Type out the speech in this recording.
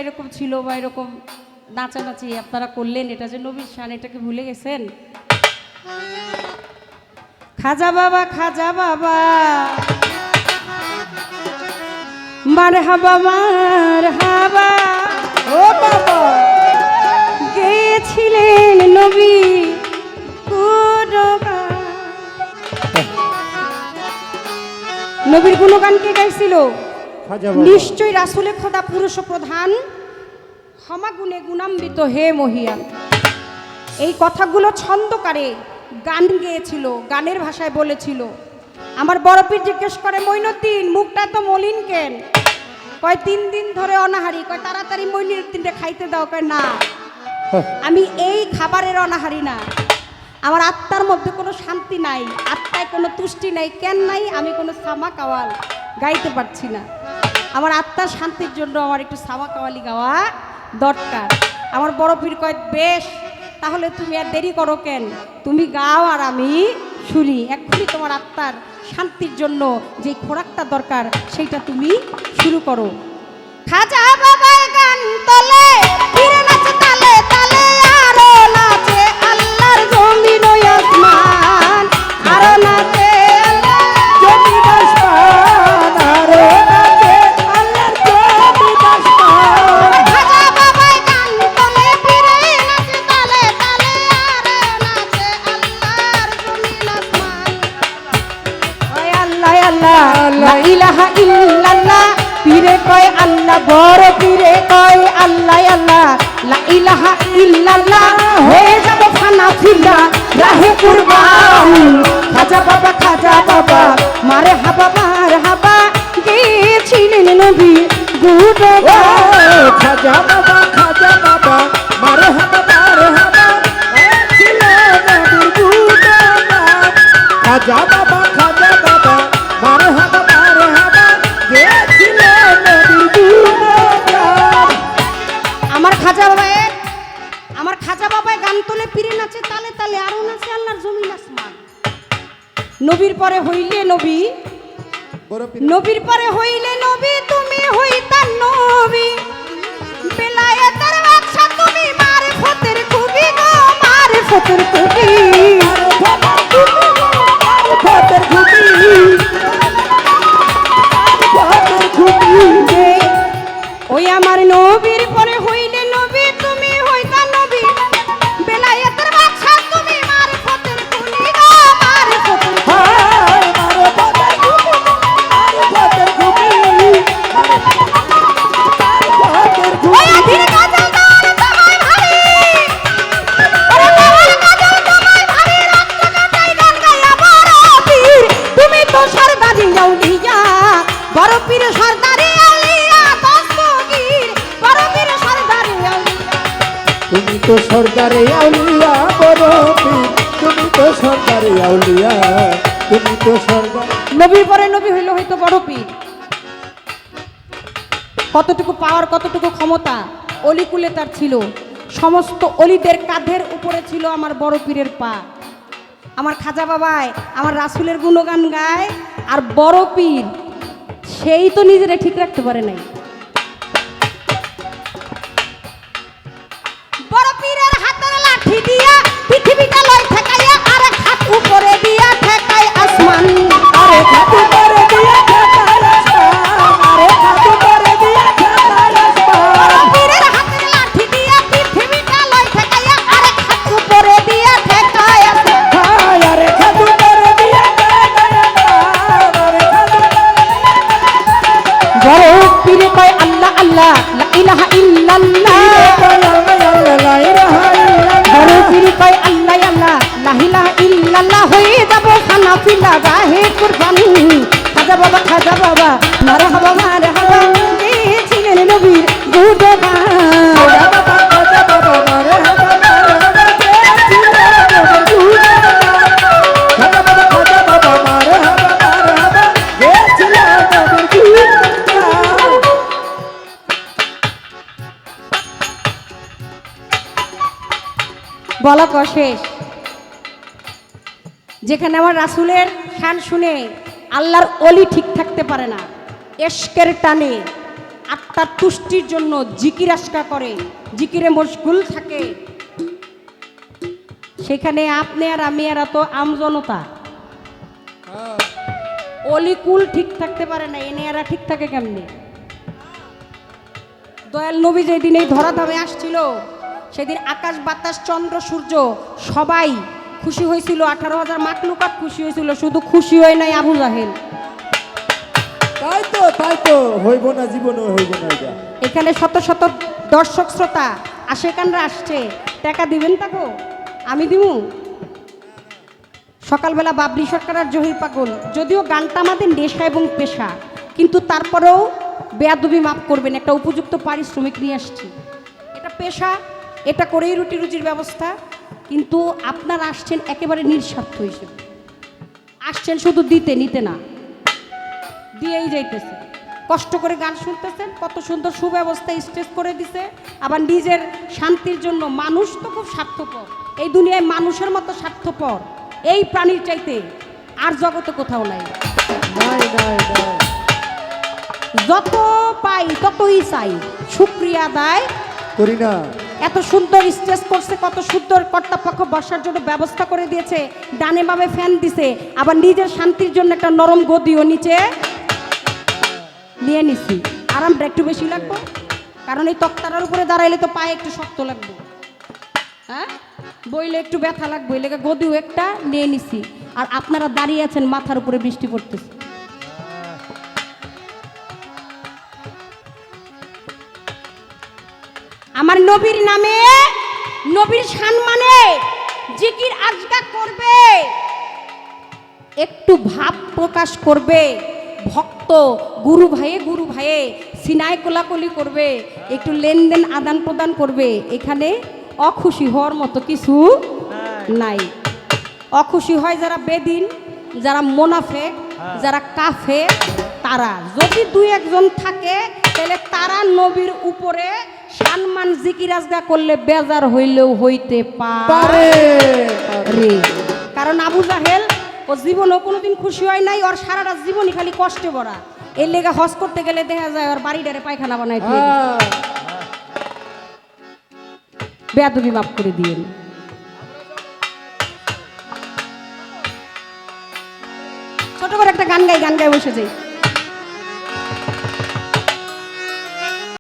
এরকম ছিল বা এরকম নাচানাচি আপনারা করলেন, এটা যে নবীর শান, এটাকে ভুলে গেছেন? খাজা বাবা খাজা বাবা মারহাবা মারহাবা, ও বাবা গেছিলেন নবী গুণগান। নবীর গুণগান কে গাইছিল? নিশ্চয়ই রাসূলে খোদা পুরুষ প্রধান, ক্ষমা গুণে গুণান্বিত হে মহিয়ান। এই কথাগুলো ছন্দকারে গান গেয়েছিল, গানের ভাষায় বলেছিল। আমার বড় পীর জিজ্ঞেস করে, মঈনুদ্দিন মুখটা তো মলিন কেন? কয় 3 দিন ধরে অনাহারি। কয় তাড়াতাড়ি মঈনুদ্দিনকে খাইতে দাও। কয় না, আমি এই খাবারের অনাহারি না, আমার আত্মার মধ্যে কোনো শান্তি নাই, আত্মায় কোনো তুষ্টি নাই। কেন নাই? আমি কোনো সামা কাওয়াল গাইতে পারছি না। আমার আত্মার শান্তির জন্য আমার একটু সামা কাওয়ালি গাওয়া দরকার। আমার বড় পীর কয়, বেশ, তাহলে তুমি আর দেরি করো কেন? তুমি গাও আর আমি শুনি। এক্ষুনি তোমার আত্মার শান্তির জন্য যে খোরাকটা দরকার সেইটা তুমি শুরু করো। খাজা বাবার গান তলে ফিরে নাচে তালে তালে, আরো নাচে আল্লাহর জমিন ও আসমান, আরো নাচে আল্লাহর জমিন ও আসমান, আরো নাচে আল্লাহর জমিন ও আসমান। খাজা বাবার গান তলে ফিরে নাচে তালে তালে, আরো নাচে আল্লাহর জমিন ও আসমান। ওই আল্লাহ আল্লাহ লা ইলাহা ইল্লাল্লাহ, পীরে কয় আল্লাহ, বড় পীরে কয় আল্লাহ আল্লাহ লা ইলাহা ইল্লাল্লাহ, হয়ে যাব ফানা ফিল্লা রাহে কুরবান। খাজা বাবা মারহাবা মারহাবা, গেছিলেন নবী গুণগান। খাজা বাবা মারহাবা মারহাবা, গেছিলেন নবীর গুণগান। খাজা বাবা মারহাবা মারহাবা, গেছিলেন নবীর গুণগান। আমার খাজা বাবায় গান তোলে পীরে নাচে তালে তালে, আরো নাচে আল্লাহর জমিন আসমান। নবীর পরে হইলে নবী, নবীর পরে হইলে নবী, তুমি হইতা নবী বেলায়েতের বাদশা, তুমি মারিফতের খুবই গো, মারিফতের খুবই, মারফতের খুবই। ওই আমার নবীর পরে হইলে নবী, তুমি হইতা নবী বেলায়েতের বাদশা, তুমি মারিফতের খুবই গো, মারিফতের ওই আধীর কাজল তোমার তোমায় ভাবি, ওরে তোমার কাজল তোমায় ভাবি, রক্ত কাটাই গান গায়া বড় পীর, তুমি তো সরদারি আউলিয়া, বড় পীর সরদারি আউলিয়া, দস্তগীর বড় পীর সরদারি আউলিয়া। তুমি তো সরদারে আউলিয়া বড় পীর, তুমি তো সরদারে আউলিয়া, তুমি তো সরদার। নবীর পরে নবী হইল হয়তো বড় পীর। কতটুকু পাওয়ার, কতটুকু ক্ষমতা অলিকুলে তার ছিল। সমস্ত অলিদের কাঁধের উপরে ছিল আমার বড় পীরের পা। আমার খাজা বাবায় আমার রাসূলের গুণগান গায়, আর বড় পীর সেই তো নিজেরা ঠিক রাখতে পারে নাই। বড় পীরের হাতের লাঠি দিয়া পৃথিবীটা লয় ঠেকাইয়া, আরেক হাত উপরে দিয়া ঠেকায় আসমান, আরে খাতু করে দিয়া ঠেকায় আসমান, আরে খাতু করে দিয়া ঠেকায় আসমান। পীরের হাতের লাঠি দিয়া পৃথিবীটা লয় ঠেকাইয়া, আরেক হাত উপরে দিয়া ঠেকায় আসমান। হায় আরে খাতু করে দিয়া ঠেকায় আসমান, আরে খাতু। বড় পীরে কয় আল্লাহ আল্লাহ লা ইলাহা ইল্লাল্লাহ, বড় পীরে কয় আল্লাহ আল্লাহ লা ইলাহা ইল্লাল্লাহ, হয়ে যাব খানা ফিলা রাহে কুরবান। খাজা বাবা মারহাবা মারহাবা, গেছিলেন নবীর গুণগান। বলা শেষ। যেখানে আমার রাসূলের শান শুনে আল্লাহর অলি ঠিক থাকতে পারে না, এশকের টানে আত্মার তুষ্টির জন্য জিকির আশকা করে, জিকিরে মশগুল থাকে, সেখানে আপনি আর আমি আর তো আমজনতা অলিকুল ঠিক থাকতে পারে না, এনে এরা ঠিক থাকে কেমনি? দয়াল নবী যেদিন এই ধরাধামে আসছিল সেদিন আকাশ বাতাস চন্দ্র সূর্য সবাই খুশি হয়েছিল, 18,000 মাকলুকাত খুশি হয়েছিল, শুধু খুশি হয় নাই আবু জাহেল। তাই তো হইব না, জীবনে হইব না। এটা এখানে শত শত দর্শক শ্রোতা আশেকানরা আসছে, টাকা দিবেন তাকো? আমি দিমু। সকালবেলা বাবলি সরকার আর জহির পাগল, যদিও গানটা আমাদের নেশা এবং পেশা, কিন্তু তারপরেও বেয়াদবি মাফ করবেন, একটা উপযুক্ত পারিশ্রমিক নিয়ে আসছি। এটা পেশা, এটা করেই রুটি রুজির ব্যবস্থা, কিন্তু আপনারা আসছেন একেবারে নিঃস্বার্থ হিসেবে, আসছেন শুধু দিতে, নিতে না, দিয়েই যাইতেছে। কষ্ট করে গান শুনতেছেন, কত সুন্দর সুব্যবস্থা স্টেজ করে দিছে, আবার নিজের শান্তির জন্য। মানুষ তো খুব স্বার্থপর, এই দুনিয়ায় মানুষের মতো স্বার্থপর এই প্রাণীর চাইতে আর জগতে কোথাও নাই। যত পাই ততই চাই, শুকরিয়া আদায় করি না। এত সুন্দর স্টেজ করছে, কত সুন্দর কর্তাপক্ষ বসার জন্য ব্যবস্থা করে দিয়েছে, ডানে বামে ফ্যান দিছে, আবার নিজের শান্তির জন্য একটা নরম গদিও নিচে নিয়ে নিছি। আরামটা একটু বেশি লাগবে, কারণ এই তক্তার উপরে দাঁড়াইলে তো পায়ে একটু শক্ত লাগবে, হ্যাঁ, বইলে একটু ব্যথা লাগবে, এই লেগে গদিও একটা নিয়ে নিছি। আর আপনারা দাঁড়িয়ে আছেন, মাথার উপরে বৃষ্টি পড়তেছে। আমার নবীর নামে, নবীর সম্মানে জিকির আজকা করবে, একটু ভাব প্রকাশ করবে, ভক্ত গুরু ভাইয়ে সিনায় কোলাকুলি করবে, একটু লেনদেন আদান প্রদান করবে, এখানে অখুশি হওয়ার মতো কিছু নাই। অখুশি হয় যারা বেদিন, যারা মোনাফেক, যারা কাফের, তারা। যদি দুই একজন থাকে তাহলে তারা নবীর উপরে সম্মান জিকির আজগা করলে বেজার হইলেও হইতে পারে। কারণ আবু জাহেল ও জীবনও কোনোদিন খুশি হয় নাই, ওর সারাটা জীবনই খালি কষ্টে ভরা। এর লেগে হজ করতে গেলে দেখা যায় ওর বাড়িটারে পায়খানা বানাই দিয়ে। বেয়াদবি মাফ করে দিয়েন। ছোট করে একটা গান গাই বসে যাই।